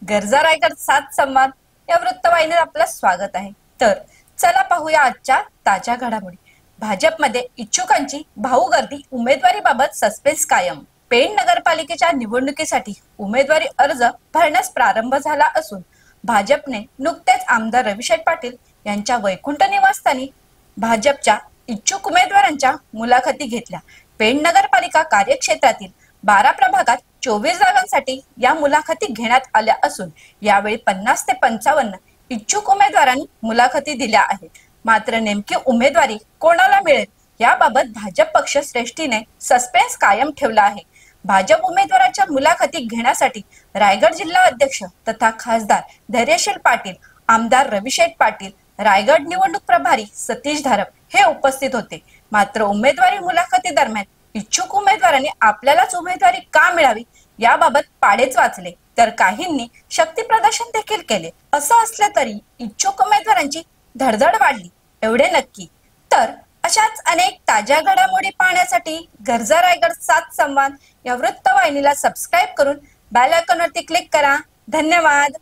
गरजा रायगड 7 संवाद या वृत्तवाहिनीत आपलं स्वागत आहे। तर चला पाहूया आजच्या ताज्या घडामोडी। भाजपमध्ये इच्छुकांची भाऊ गर्दी, उमेदवारीबाबत सस्पेन्स कायम। पेण नगरपालिकेच्या निवडणुकीसाठी उमेदवारी अर्ज भरण्यास प्रारंभ झाला असून भाजपने नुकतेच आमदार रविशेठ पाटील यांच्या वैकुंठ निवासस्थानी भाजपच्या इच्छुक उमेदवारांच्या मुलाखती घेतल्या। पेण नगरपालिका कार्यक्षेत्रातील 12 प्रभागात 24 जागांसाठी या मुलाखती घेण्यात आल्या असून यावेळी 50 ते 55 इच्छुक उमेदवारांनी मुलाखती दिल्या आहेत। मात्र नेमकी उमेदवारी कोणाला मिळेल याबाबत भाजप पक्ष श्रेष्ठीने सस्पेन्स कायम ठेवला आहे। भाजप उमेदवाराच्या मुलाखती घेण्यासाठी रायगड जिल्हा अध्यक्ष तथा खासदार धैर्यशील पाटील, आमदार रविशेठ पाटील, रायगड निवडणूक प्रभारी सतीश धारप हे उपस्थित होते। मात्र उमेदवारी मुलाखती दरम्यान इच्छुक उमेदवारांनी आपल्यालाच उमेदवारी का मिळावी याबाबत पाडेच वाचले, तर काहींनी शक्ती प्रदर्शन देखील केले। असं असलं तरी इच्छुक उमेदवारांची धडधड वाढली एवढे नक्की। तर अशाच अनेक ताज्या घडामोडी पाहण्यासाठी गरजा रायगड 7 संवाद या वृत्तवाहिनीला सबस्क्राईब करून बेल आयकॉनवरती क्लिक करा। धन्यवाद।